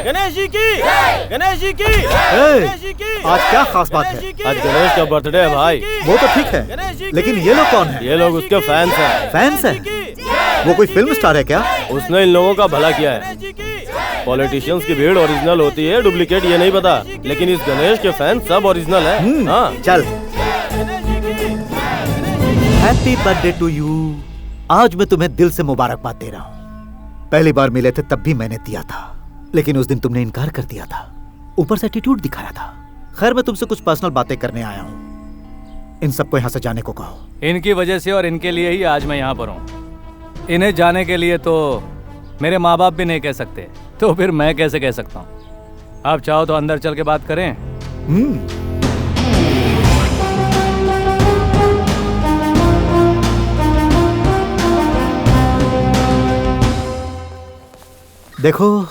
गणेश जी की, गणेश जी की, गणेश जी की। आज क्या खास बात है? आज गणेश का बर्थडे है भाई। वो तो ठीक है, लेकिन ये लोग कौन है? ये लोग उसके फैंस हैं। फैंस हैं? वो कोई फिल्म स्टार है क्या? उसने इन लोगों का भला किया है। पॉलिटिशियंस की भीड़ ओरिजिनल होती है, डुप्लीकेट ये नहीं पता, लेकिन इस गणेश के फैंस सब ओरिजिनल है। हाँ चल। Happy birthday to you. आज मैं तुम्हें दिल से मुबारकबाद दे रहा हूँ। पहली बार मिले थे तब भी मैंने दिया था, लेकिन उस दिन तुमने इनकार कर दिया था, ऊपर से एटीट्यूड दिखाया था। खैर मैं तुमसे कुछ पर्सनल बातें करने आया हूँ। इन सबको यहाँ से जाने को कहो। इनकी वजह से और इनके लिए ही आज मैं यहाँ पर हूँ। इन्हें जाने के लिए तो मेरे माँ बाप भी नहीं कह सकते, तो फिर मैं कैसे कह सकता हूँ। आप चाहो तो अंदर चल के बात करें। देखो,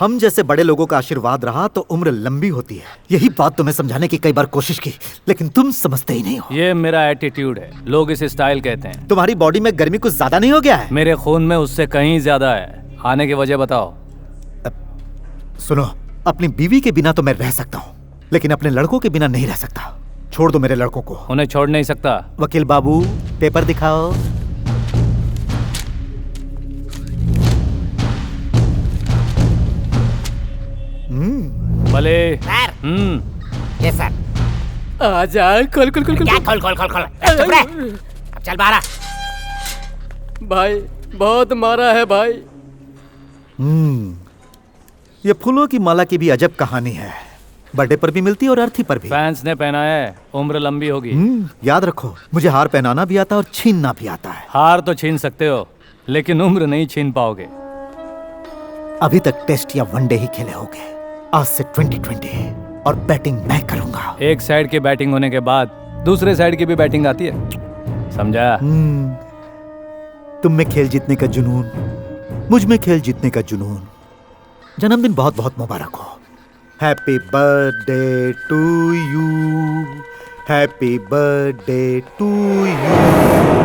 हम जैसे बड़े लोगों का आशीर्वाद रहा तो उम्र लंबी होती है। यही बात तुम्हें समझाने की कई बार कोशिश की, लेकिन तुम समझते ही नहीं हो। ये मेरा एटीट्यूड है, लोग इसे स्टाइल कहते हैं। तुम्हारी बॉडी में गर्मी कुछ ज्यादा नहीं हो गया है? मेरे खून में उससे कहीं ज्यादा है। आने की वजह बताओ। सुनो, अपनी बीवी के बिना तो मैं रह सकता हूँ, लेकिन अपने लड़कों के बिना नहीं रह सकता। छोड़ दो मेरे लड़कों को। उन्हें छोड़ नहीं सकता। वकील बाबू, पेपर दिखाओ। भले सर। Yes sir. आजा। खोल खोल खोल क्या खोल खोल खोल खोल? चुप रह। अब चल बाहर। भाई बहुत मारा है भाई। ये फूलों की माला की भी अजब कहानी है। बर्थडे पर भी मिलती है और अर्थी पर भी। फैंस ने पहना है, उम्र लंबी होगी। याद रखो, मुझे हार पहनाना भी आता है और छीनना भी आता है। हार तो छीन सकते हो, लेकिन उम्र नहीं छीन पाओगे। अभी तक टेस्ट या वनडे ही खेले होगे। आज से 2020 और बैटिंग मैं करूंगा। एक साइड की बैटिंग होने के बाद दूसरे साइड की भी बैटिंग आती है, समझा? तुम में खेल जीतने का जुनून, मुझ में खेल जीतने का जुनून। जन्मदिन बहुत बहुत मुबारक हो। Happy birthday to you, happy birthday to you.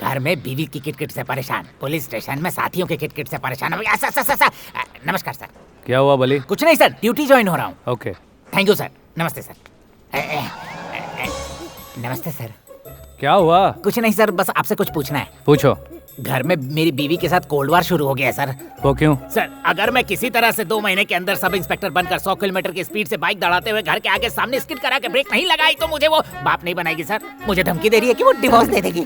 घर में बीवी की किटकिट से परेशान, पुलिस स्टेशन में साथियों के किटकिट से परेशान। नमस्कार सर। क्या हुआ बली? कुछ नहीं सर, ड्यूटी ज्वाइन हो रहा हूँ। Okay, thank you sir. नमस्ते सर। नमस्ते सर। क्या हुआ? कुछ नहीं सर, बस आपसे कुछ पूछना है। पूछो। घर में मेरी बीवी के साथ कोल्ड वार शुरू हो गया है सर। वो क्यों? सर, अगर मैं किसी तरह से 2 महीने के अंदर सब इंस्पेक्टर बनकर 100 किलोमीटर की स्पीड से बाइक दौड़ाते हुए घर के आगे सामने स्किड करा के ब्रेक नहीं लगाई तो मुझे वो बाप नहीं बनाएगी सर। मुझे धमकी दे रही है कि वो डिवोर्स दे देगी।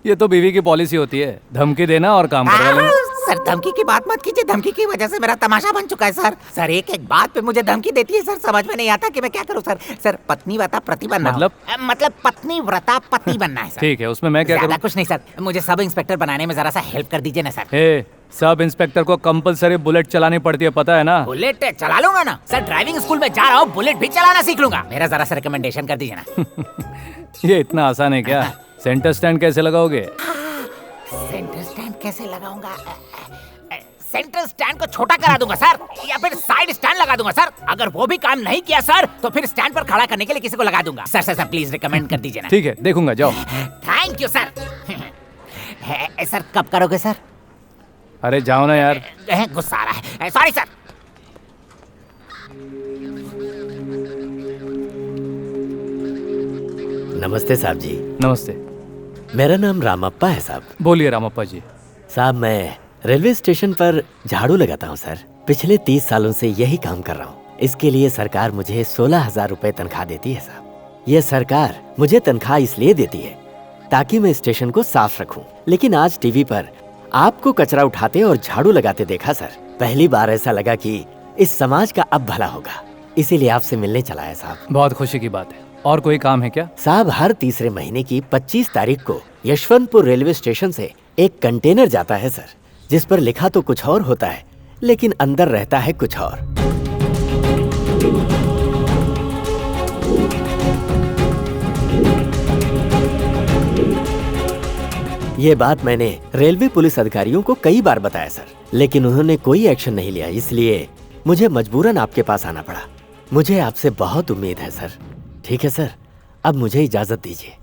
ये तो बीवी की पॉलिसी होती है, धमकी देना और काम करवा लेना। सर धमकी की बात मत कीजिए, धमकी की वजह से मेरा तमाशा बन चुका है सर। सर एक एक बात पे मुझे धमकी देती है सर, समझ में नहीं आता कि मैं क्या करूं सर। सर पत्नी व्रता पति बनना। मतलब पत्नी व्रता पति बनना है सर। ठीक है, उसमें मैं क्या करूं? कुछ नहीं सर, मुझे सब इंस्पेक्टर बनाने में जरा सा हेल्प कर दीजिए ना सर। सब इंस्पेक्टर को कंपलसरी बुलेट चलानी पड़ती है, पता है ना? बुलेट चला लूंगा ना सर, ड्राइविंग स्कूल में जा रहा हूँ, बुलेट भी चलाना सीख लूंगा। मेरा जरा सा रिकमेंडेशन कर दीजिए ना। ये इतना आसान है क्या? सेंटर स्टैंड कैसे लगाओगे? सेंटर स्टैंड कैसे लगाऊंगा? सेंटर स्टैंड को छोटा करा दूंगा सर, या फिर साइड स्टैंड लगा दूंगा सर। अगर वो भी काम नहीं किया सर तो फिर स्टैंड पर खड़ा करने के लिए किसी को लगा दूंगा। Sir sir sir please recommend कर दीजिए ना। ठीक है, देखूंगा, जाओ। Thank you sir. सर कब करोगे सर? अरे जाओ ना यार। गुस्सा आ रहा है, सॉरी सर। नमस्ते साहब जी। नमस्ते। मेरा नाम रामप्पा है साहब। बोलिए रामप्पा जी। साहब मैं रेलवे स्टेशन पर झाड़ू लगाता हूँ सर। पिछले 30 सालों से यही काम कर रहा हूँ। इसके लिए सरकार मुझे 16,000 रुपए तनख्वाह देती है साहब। ये सरकार मुझे तनख्वाह इसलिए देती है ताकि मैं स्टेशन को साफ रखूं। लेकिन आज टीवी पर आपको कचरा उठाते और झाड़ू लगाते देखा सर। पहली बार ऐसा लगा कि इस समाज का अब भला होगा, इसीलिए आपसे मिलने चला है साहब। बहुत खुशी की बात है। और कोई काम है क्या? साहब हर तीसरे महीने की 25 तारीख को यशवंतपुर रेलवे स्टेशन से एक कंटेनर जाता है सर, जिस पर लिखा तो कुछ और होता है लेकिन अंदर रहता है कुछ और। ये बात मैंने रेलवे पुलिस अधिकारियों को कई बार बताया सर, लेकिन उन्होंने कोई एक्शन नहीं लिया। इसलिए मुझे मजबूरन आपके पास आना पड़ा। मुझे आपसे बहुत उम्मीद है सर। ठीक है सर, अब मुझे इजाजत दीजिए।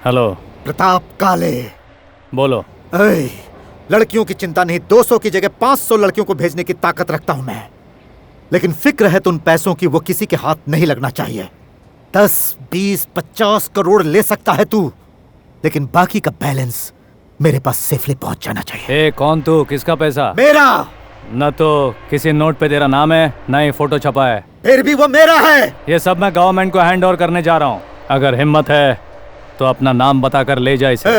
हेलो। प्रताप काले। बोलो। ऐ, लड़कियों की चिंता नहीं, 200 की जगह 500 लड़कियों को भेजने की ताकत रखता हूं मैं, लेकिन फिक्र है तो उन पैसों की वो किसी के हाथ नहीं लगना चाहिए। 10, 20, 50 करोड़ ले सकता है तू, लेकिन बाकी का बैलेंस मेरे पास सेफली पहुंच जाना चाहिए। ए, कौन तू? किसका पैसा? मेरा। न तो किसी नोट पे तेरा नाम है, न ही फोटो छपा है। फिर भी वो मेरा है। ये सब मैं गवर्नमेंट को हैंड ओवर करने जा रहा हूँ। अगर हिम्मत है तो अपना नाम बताकर ले जा इसे।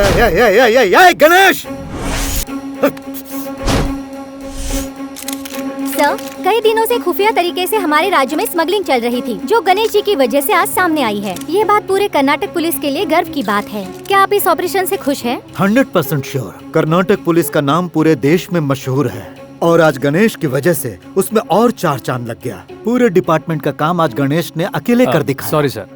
गणेश। सर, कई दिनों से खुफिया तरीके से हमारे राज्य में स्मगलिंग चल रही थी, जो गणेश जी की वजह से आज सामने आई है। ये बात पूरे कर्नाटक पुलिस के लिए गर्व की बात है। क्या आप इस ऑपरेशन से खुश हैं? 100% श्योर। कर्नाटक पुलिस का नाम पूरे देश में मशहूर है और आज गणेश की वजह से उसमें और 4 चांद लग गया। पूरे डिपार्टमेंट का काम आज गणेश ने अकेले कर दिखाया। सॉरी सर,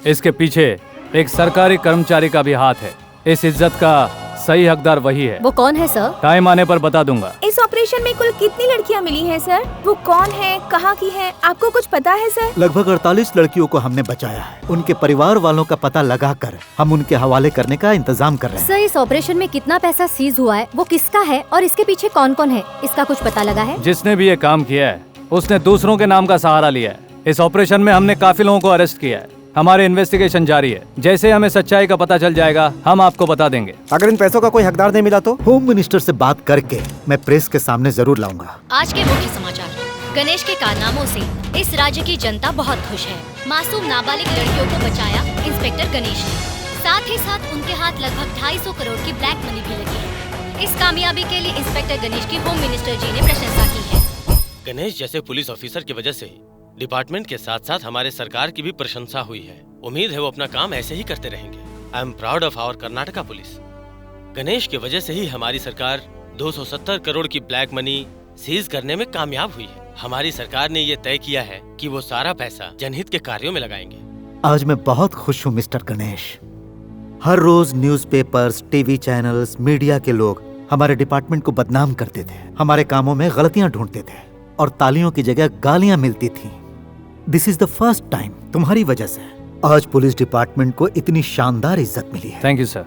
इसके पीछे एक सरकारी कर्मचारी का भी हाथ है। इस इज्जत का सही हकदार वही है। वो कौन है सर? टाइम आने पर बता दूंगा। इस ऑपरेशन में कुल कितनी लड़कियां मिली हैं सर? वो कौन है, कहाँ की है, आपको कुछ पता है सर? लगभग 48 लड़कियों को हमने बचाया है। उनके परिवार वालों का पता लगाकर हम उनके हवाले करने का इंतजाम कर रहे हैं। सर, इस ऑपरेशन में कितना पैसा सीज हुआ है, वो किसका है और इसके पीछे कौन कौन है, इसका कुछ पता लगा है? जिसने भी ये काम किया है उसने दूसरों के नाम का सहारा लिया है। इस ऑपरेशन में हमने काफी लोगों को अरेस्ट किया है। हमारे इन्वेस्टिगेशन जारी है। जैसे हमें सच्चाई का पता चल जाएगा हम आपको बता देंगे। अगर इन पैसों का कोई हकदार नहीं मिला तो होम मिनिस्टर से बात करके मैं प्रेस के सामने जरूर लाऊंगा। आज के मुख्य समाचार। गणेश के कारनामों से इस राज्य की जनता बहुत खुश है। मासूम नाबालिग लड़कियों को बचाया इंस्पेक्टर गणेश ने। साथ ही साथ उनके हाथ लगभग 250 करोड़ की ब्लैक मनी भी लगी है। इस कामयाबी के लिए इंस्पेक्टर गणेश की होम मिनिस्टर जी ने प्रशंसा की है। गणेश जैसे पुलिस ऑफिसर की वजह से डिपार्टमेंट के साथ साथ हमारे सरकार की भी प्रशंसा हुई है। उम्मीद है वो अपना काम ऐसे ही करते रहेंगे। I am proud of our Karnataka police. Ganesh की वजह से ही हमारी सरकार 270 करोड़ की ब्लैक मनी सीज करने में कामयाब हुई है। हमारी सरकार ने ये तय किया है कि वो सारा पैसा जनहित के कार्यों में लगाएंगे। आज मैं बहुत खुश हूँ मिस्टर गणेश। हर रोज न्यूज़पेपर्स, टीवी चैनल्स, मीडिया के लोग हमारे डिपार्टमेंट को बदनाम करते थे, हमारे कामों में गलतियां ढूंढते थे और तालियों की जगह गालियां मिलती थी। This is the first time तुम्हारी वजह से आज पुलिस डिपार्टमेंट को इतनी शानदार इज्जत मिली है। Thank you sir.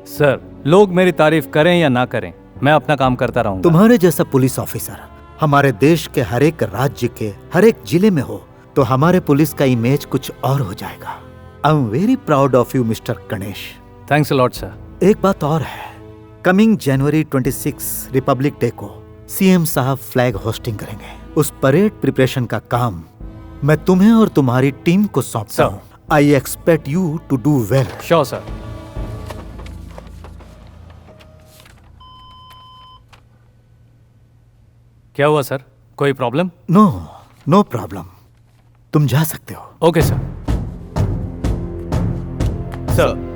सर, लोग मेरी तारीफ करें या ना करें, मैं अपना काम करता रहूंगा। तुम्हारे जैसा पुलिस ऑफिसर हमारे देश के हर एक राज्य के हर एक जिले में हो तो हमारे पुलिस का इमेज कुछ और हो जाएगा। I am very proud of you mister Ganesh. Thanks a lot sir. एक बात और है, कमिंग जनवरी 26 रिपब्लिक डे को सीएम साहब फ्लैग होस्टिंग करेंगे। उस परेड प्रिपरेशन का काम मैं तुम्हें और तुम्हारी टीम को सौंपता हूँ। I expect you to do well. Sure sir. क्या हुआ सर, कोई प्रॉब्लम? No, no problem. तुम जा सकते हो। Okay sir. सर,